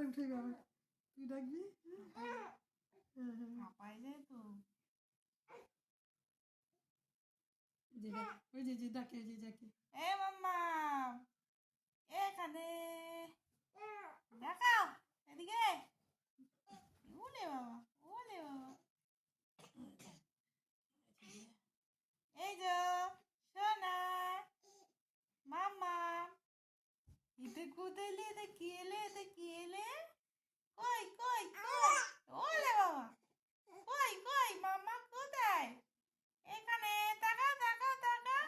উঠে যাবে। তুই ডাকবি? হাঁপায় যায় তো। ওই যে ডাকে, যে ডাকে। এ মাম্মা, এখানে দেখাও, এদিকে। ওলে বাবা, ওলে বাবা। এই যে সোনা মাম্মা, এটা কোথায় এলে? এটা কি এলে? এটা কি এলে? কই কই কই? ওলে বাবা, কই কই মাম্মা কোথায়? এখানে তাকাও তাকাও তাকাও।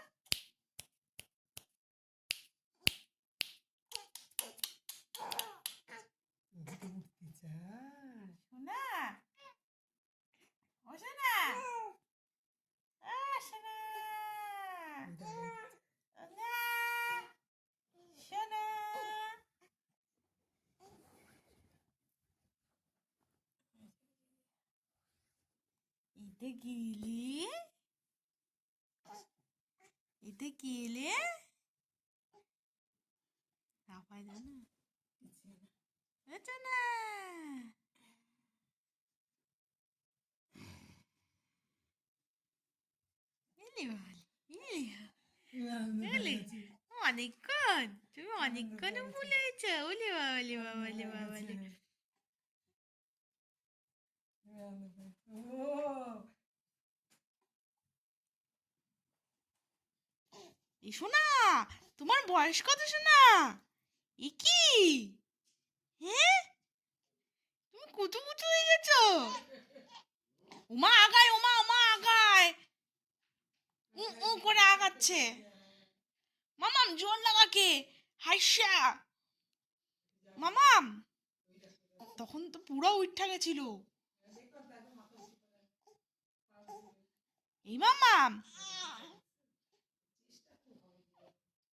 উঠতে চায় সোনা, ও সোনা, ও সোনা, সোনা, সোনা। এটা কি এলে? এটা কি এলে? হাঁপায় দাও না, সোনা। এলি বাবালি, এলি অনেকক্ষণ, তুমি অনেকক্ষণ ভুলেছ। ওলে বাবালি বাবালি বাবালি। এই শোনা, তোমার বয়স কত শোনা? এ কি? হ্যাঁ, তুমি কুতু কুতু হয়ে গেছো। উমা আগায়, উমা উমা আগায়, উ উ করে আগাচ্ছে। মামাম জোর লাগাকে, হাইসা মামাম। তখন তো পুরো উঠা গেছিল। এই মামাম,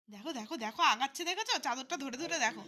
দেখো দেখো দেখো আগাচ্ছে, দেখেছো? চাদরটা ধরে ধরে দেখো।